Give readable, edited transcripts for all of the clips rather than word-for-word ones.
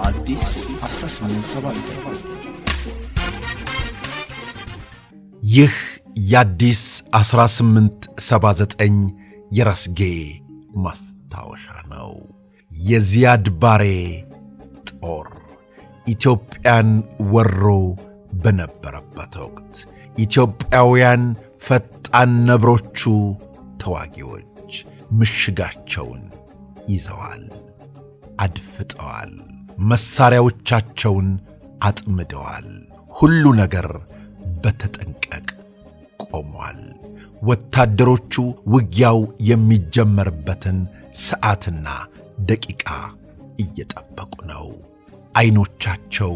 አዲስ 1879 ይህ የአዲስ 1879 የራስጌ ማስታወሻ ነው። የዚያድ ባሬ ጦር ኢትዮጵያን ወሮ በነበረበት ወቅት ኢትዮጵያውያን ፈጣን ነብሮቹ ተዋጊዎች ምሽጋቸውን ይዘዋል፣ አድፍጠዋል፣ መሳሪያዎቻቸውን አጥምደዋል። ሁሉ ነገር በተጠንቀቅ ቆሟል። ወታደሮቹ ውጊያው የሚጀመርበትን ሰዓትና ደቂቃ እየጠበቁ ነው። አይኖቻቸው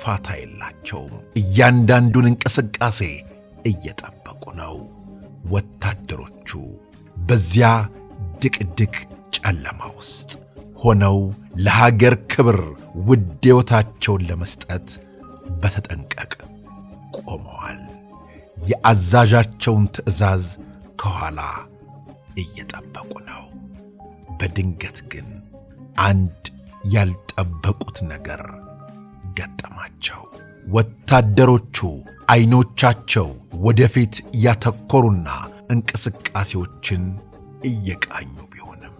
ፋታ የላቸውም። እያንዳንዱን እንቅስቃሴ እየጠበቁ ነው። ወታደሮቹ በዚያ ድቅድቅ ጨለማ ውስጥ ሆነው ለሀገር ክብር ውድ ሕይወታቸውን ለመስጠት በተጠንቀቅ ቆመዋል። የአዛዣቸውን ትእዛዝ ከኋላ እየጠበቁ ነው። በድንገት ግን አንድ ያልጠበቁት ነገር ገጠማቸው። ወታደሮቹ አይኖቻቸው ወደፊት ያተኮሩና እንቅስቃሴዎችን እየቃኙ ቢሆንም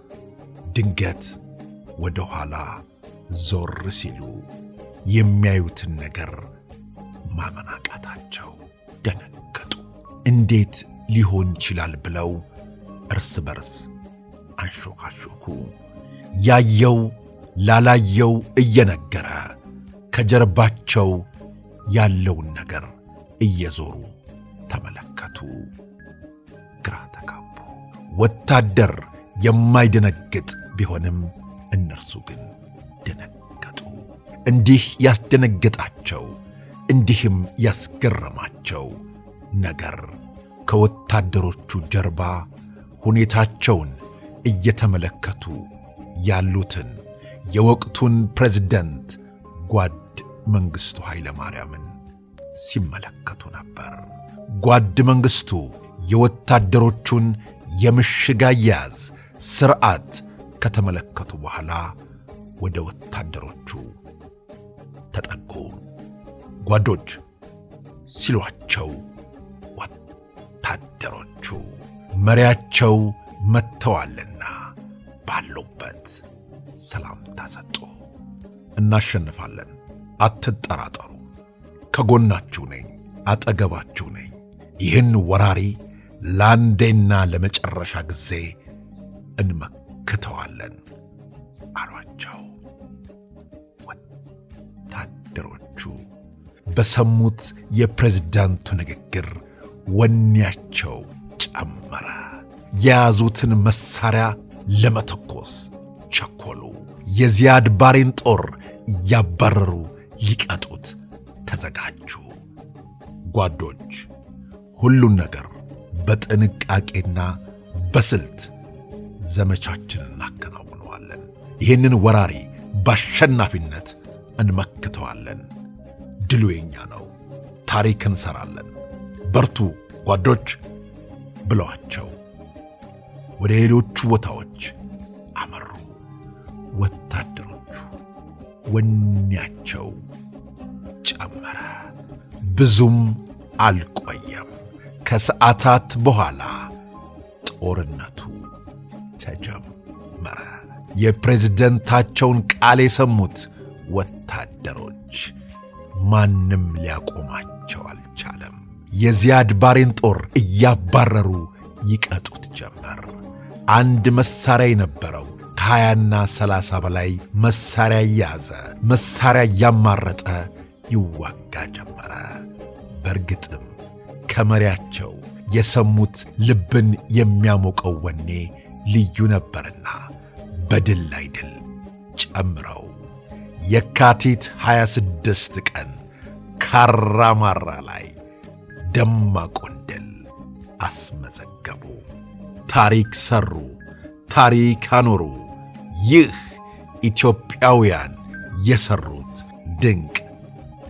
ድንገት ወደ ኋላ ዞር ሲሉ የሚያዩትን ነገር ማመን አቃታቸው። ደነገጡ። እንዴት ሊሆን ይችላል ብለው እርስ በርስ አንሾካሾኩ። ያየው ላላየው እየነገረ ከጀርባቸው ያለውን ነገር እየዞሩ ተመለከቱ። ግራ ተጋቡ። ወታደር የማይደነግጥ ቢሆንም እነርሱ ግን ደነገጡ። እንዲህ ያስደነገጣቸው እንዲህም ያስገረማቸው ነገር ከወታደሮቹ ጀርባ ሁኔታቸውን እየተመለከቱ ያሉትን የወቅቱን ፕሬዝደንት ጓድ መንግሥቱ ኃይለ ማርያምን ሲመለከቱ ነበር። ጓድ መንግሥቱ የወታደሮቹን የምሽግ አያያዝ ሥርዓት ከተመለከቱ በኋላ ወደ ወታደሮቹ ተጠጉ። ጓዶች ሲሏቸው ወታደሮቹ መሪያቸው መጥተዋልና ባሉበት ሰላምታ ሰጡ። እናሸንፋለን፣ አትጠራጠሩ፣ ከጎናችሁ ነኝ፣ አጠገባችሁ ነኝ፣ ይህን ወራሪ ለአንዴና ለመጨረሻ ጊዜ እንመክተዋለን አሏቸው። ወታደሮቹ በሰሙት የፕሬዝዳንቱ ንግግር ወኔያቸው ጨመረ። የያዙትን መሳሪያ ለመተኮስ ቸኮሉ። የዚያድ ባሬን ጦር እያባረሩ ሊቀጡት ተዘጋጁ። ጓዶች ሁሉን ነገር በጥንቃቄና በስልት ዘመቻችንን እናከናውነዋለን። ይህንን ወራሪ በአሸናፊነት እንመክተዋለን። ድሉ የኛ ነው። ታሪክ እንሰራለን። በርቱ ጓዶች ብለዋቸው ወደ ሌሎቹ ቦታዎች አመሩ። ወታደሮቹ ወኔያቸው ጨመረ። ብዙም አልቆየም። ከሰዓታት በኋላ ጦርነቱ ተጀመረ። የፕሬዝደንታቸውን ቃል የሰሙት ወታደሮች ማንም ሊያቆማቸው አልቻለም። የዚያድ ባሬን ጦር እያባረሩ ይቀጡት ጀመር። አንድ መሳሪያ የነበረው ከ20ና 30 በላይ መሳሪያ እያዘ መሳሪያ እያማረጠ ይዋጋ ጀመረ። በእርግጥም ከመሪያቸው የሰሙት ልብን የሚያሞቀው ወኔ ልዩ ነበርና በድል ላይ ድል ጨምረው የካቲት 26 ቀን ካራማራ ላይ ደማቁን ድል አስመዘገቡ። ታሪክ ሰሩ፣ ታሪክ አኖሩ። ይህ ኢትዮጵያውያን የሰሩት ድንቅ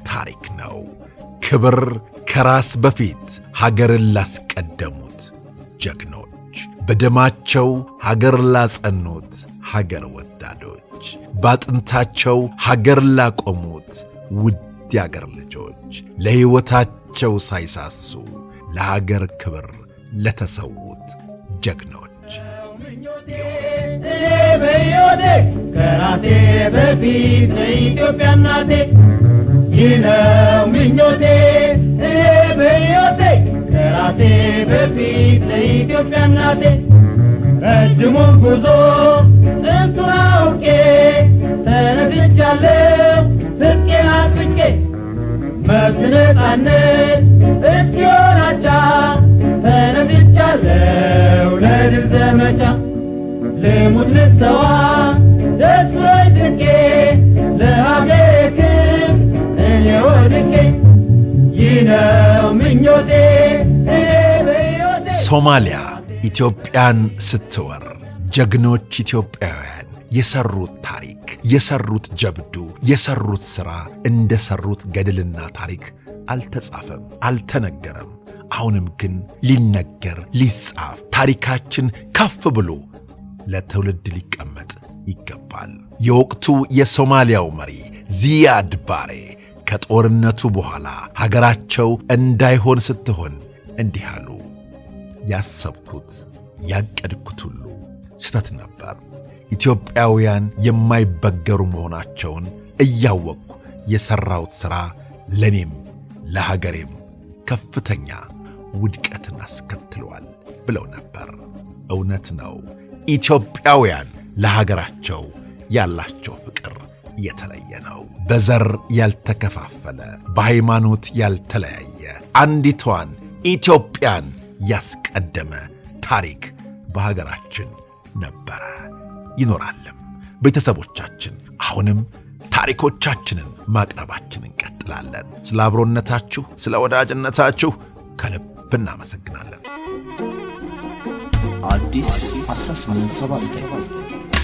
ታሪክ ነው። ክብር ከራስ በፊት ሀገርን ላስቀደሙት ጀግኖች፣ በደማቸው ሀገር ላጸኑት ሀገር ወዳዶች ልጆች፣ ባጥንታቸው ሀገር ላቆሙት ውድ የአገር ልጆች፣ ለሕይወታቸው ሳይሳሱ ለሀገር ክብር ለተሰዉት ጀግኖች በዮዴ ከራሴ በፊት ለኢትዮጵያ እናቴ ይነው ምኞቴ በዮዴ ከራሴ በፊት ለኢትዮጵያ እናቴ ረጅሙን ጉዞ ጥንቱን አውቄ ተነስቻለሁ ስቄን አጥብቄ መብት ነፃነት እስኪሆን አቻ ተነስቻለሁ ለድል ዘመቻ ልሙት ልሰዋ ደስ ብሎኝ ድቄ ለሀገሬ ክብር እኔ ወድቄ ይህ ነው ምኞቴ በዮቴ። ሶማሊያ ኢትዮጵያን ስትወር ጀግኖች ኢትዮጵያውያን የሰሩት ታሪክ፣ የሰሩት ጀብዱ፣ የሰሩት ሥራ እንደ ሰሩት ገድልና ታሪክ አልተጻፈም፣ አልተነገረም። አሁንም ግን ሊነገር ሊጻፍ ታሪካችን ከፍ ብሎ ለትውልድ ሊቀመጥ ይገባል። የወቅቱ የሶማሊያው መሪ ዚያድ ባሬ ከጦርነቱ በኋላ ሀገራቸው እንዳይሆን ስትሆን እንዲህ አሉ። ያሰብኩት ያቀድኩት ሁሉ ስተት ነበር። ኢትዮጵያውያን የማይበገሩ መሆናቸውን እያወቅኩ የሠራሁት ሥራ ለኔም ለሀገሬም ከፍተኛ ውድቀትን አስከትሏል ብለው ነበር። እውነት ነው። ኢትዮጵያውያን ለሀገራቸው ያላቸው ፍቅር የተለየ ነው። በዘር ያልተከፋፈለ፣ በሃይማኖት ያልተለያየ አንዲቷን ኢትዮጵያን ያስቀደመ ታሪክ በሀገራችን ነበረ፣ ይኖራልም። ቤተሰቦቻችን አሁንም ታሪኮቻችንን ማቅረባችንን እንቀጥላለን። ስለ አብሮነታችሁ፣ ስለ ወዳጅነታችሁ ከልብ እናመሰግናለን። አዲስ 1879